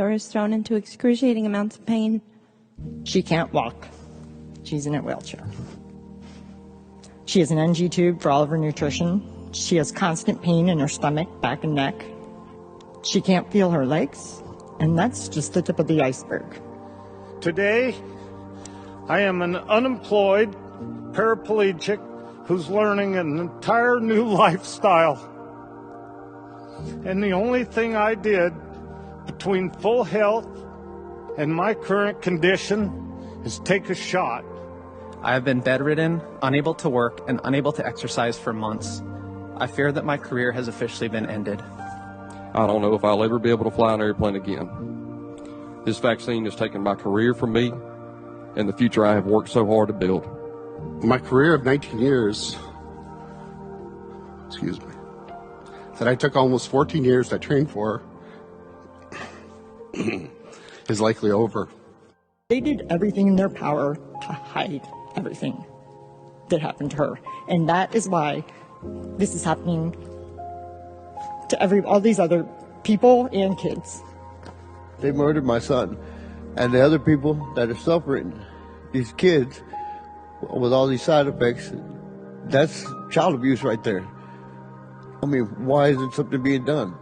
or is thrown into excruciating amounts of pain. She can't walk. She's in a wheelchair. She has an NG tube for all of her nutrition. She has constant pain in her stomach, back, and neck. She can't feel her legs, and that's just the tip of the iceberg. Today, I am an unemployed paraplegic who's learning an entire new lifestyle. And the only thing I did between full health and my current condition is take a shot. I have been bedridden, unable to work, and unable to exercise for months. I fear that my career has officially been ended. I don't know if I'll ever be able to fly an airplane again. This vaccine has taken my career from me and the future I have worked so hard to build. My career of 19 years, that I took almost 14 years to train for, is likely over. They did everything in their power to hide everything that happened to her. And that is why this is happening to all these other people and kids. They murdered my son. And the other people that are suffering, these kids, with all these side effects, that's child abuse right there. I mean, why isn't something being done?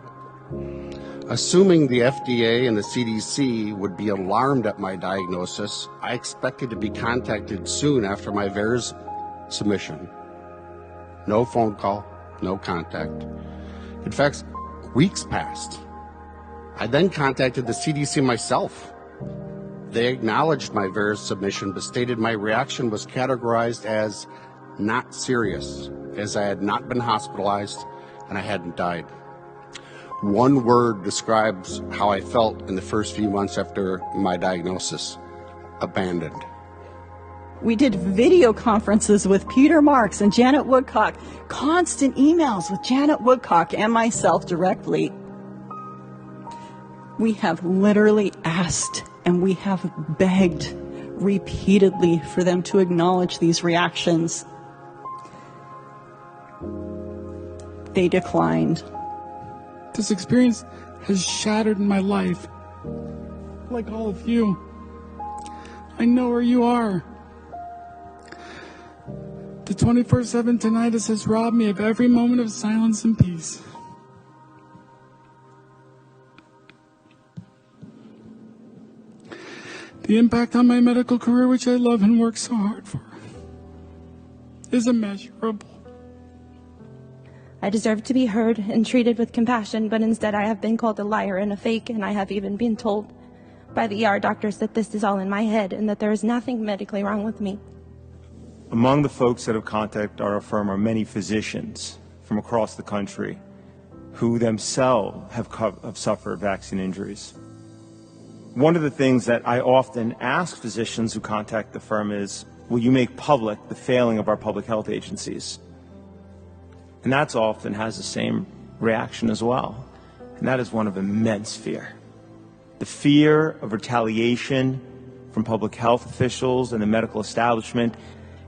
Assuming the FDA and the CDC would be alarmed at my diagnosis, I expected to be contacted soon after my VAERS submission. No phone call, no contact. In fact, weeks passed. I then contacted the CDC myself. They acknowledged my VAERS submission, but stated my reaction was categorized as not serious, as I had not been hospitalized and I hadn't died. One word describes how I felt in the first few months after my diagnosis: abandoned. We did video conferences with Peter Marks and Janet Woodcock, constant emails with Janet Woodcock and myself directly. We have literally asked and we have begged repeatedly for them to acknowledge these reactions. They declined. This experience has shattered my life. Like all of you, I know where you are. The 24/7 tinnitus has robbed me of every moment of silence and peace. The impact on my medical career, which I love and work so hard for, is immeasurable. I deserve to be heard and treated with compassion, but instead I have been called a liar and a fake, and I have even been told by the ER doctors that this is all in my head and that there is nothing medically wrong with me. Among the folks that have contacted our firm are many physicians from across the country who themselves have suffered vaccine injuries. One of the things that I often ask physicians who contact the firm is, will you make public the failing of our public health agencies? And that's often has the same reaction as well. And that is one of immense fear. The fear of retaliation from public health officials and the medical establishment.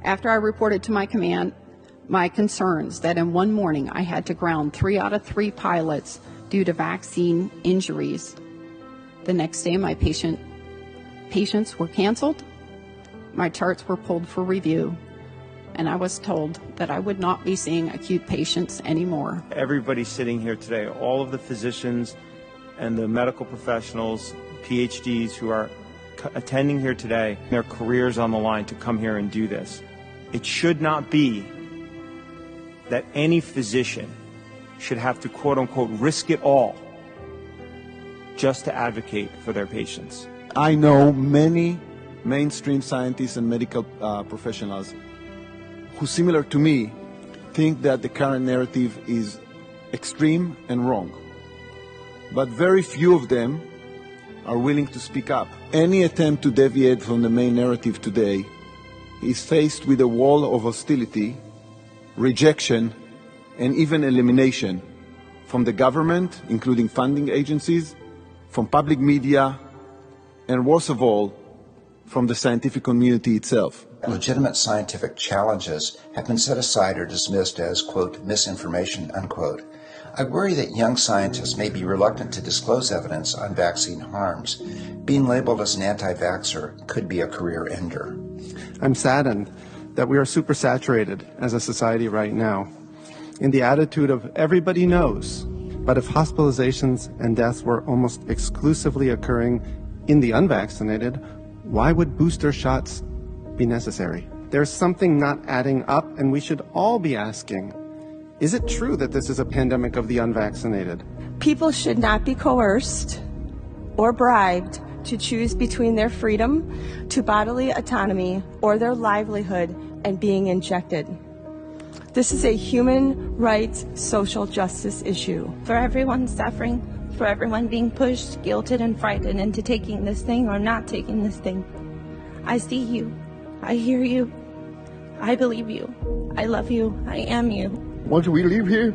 After I reported to my command my concerns that in one morning I had to ground 3 out of 3 pilots due to vaccine injuries, the next day my patients were canceled, my charts were pulled for review, and I was told that I would not be seeing acute patients anymore. Everybody sitting here today, all of the physicians and the medical professionals, PhDs who are attending here today, their careers on the line to come here and do this. It should not be that any physician should have to, quote unquote, risk it all just to advocate for their patients. I know many mainstream scientists and medical professionals who, similar to me, think that the current narrative is extreme and wrong. But very few of them are willing to speak up. Any attempt to deviate from the main narrative today is faced with a wall of hostility, rejection, and even elimination from the government, including funding agencies, from public media, and worst of all, from the scientific community itself. Legitimate scientific challenges have been set aside or dismissed as, quote, misinformation, unquote. I worry that young scientists may be reluctant to disclose evidence on vaccine harms. Being labeled as an anti-vaxxer could be a career ender. I'm saddened that we are supersaturated as a society right now in the attitude of everybody knows, but if hospitalizations and deaths were almost exclusively occurring in the unvaccinated, why would booster shots be necessary? There's something not adding up, and we should all be asking, is it true that this is a pandemic of the unvaccinated? People should not be coerced or bribed to choose between their freedom to bodily autonomy or their livelihood and being injected. This is a human rights, social justice issue. For everyone suffering, for everyone being pushed, guilted, and frightened into taking this thing or not taking this thing, I see you. I hear you. I believe you. I love you. I am you. Once we leave here,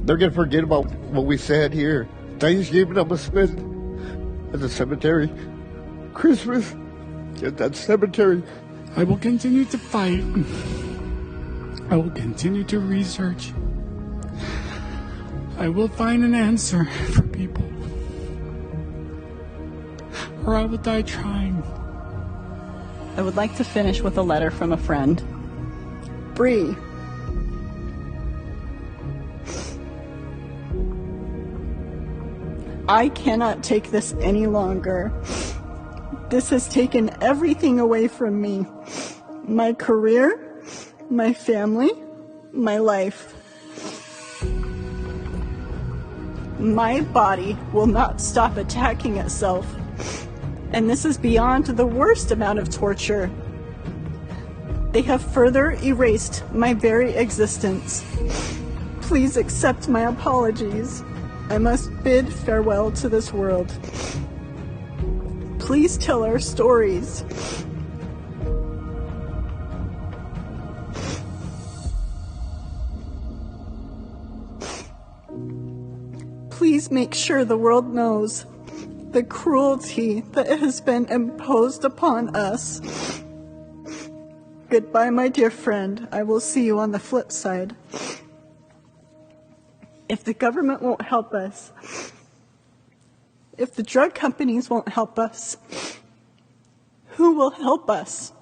they're going to forget about what we said here. Thanksgiving, I'm going to spend at the cemetery. Christmas at that cemetery. I will continue to fight. I will continue to research. I will find an answer for people. Or I will die trying. I would like to finish with a letter from a friend. Bree. I cannot take this any longer. This has taken everything away from me. My career, my family, my life. My body will not stop attacking itself. And this is beyond the worst amount of torture. They have further erased my very existence. Please accept my apologies. I must bid farewell to this world. Please tell our stories. Please make sure the world knows the cruelty that has been imposed upon us. Goodbye, my dear friend. I will see you on the flip side. If the government won't help us, if the drug companies won't help us, who will help us?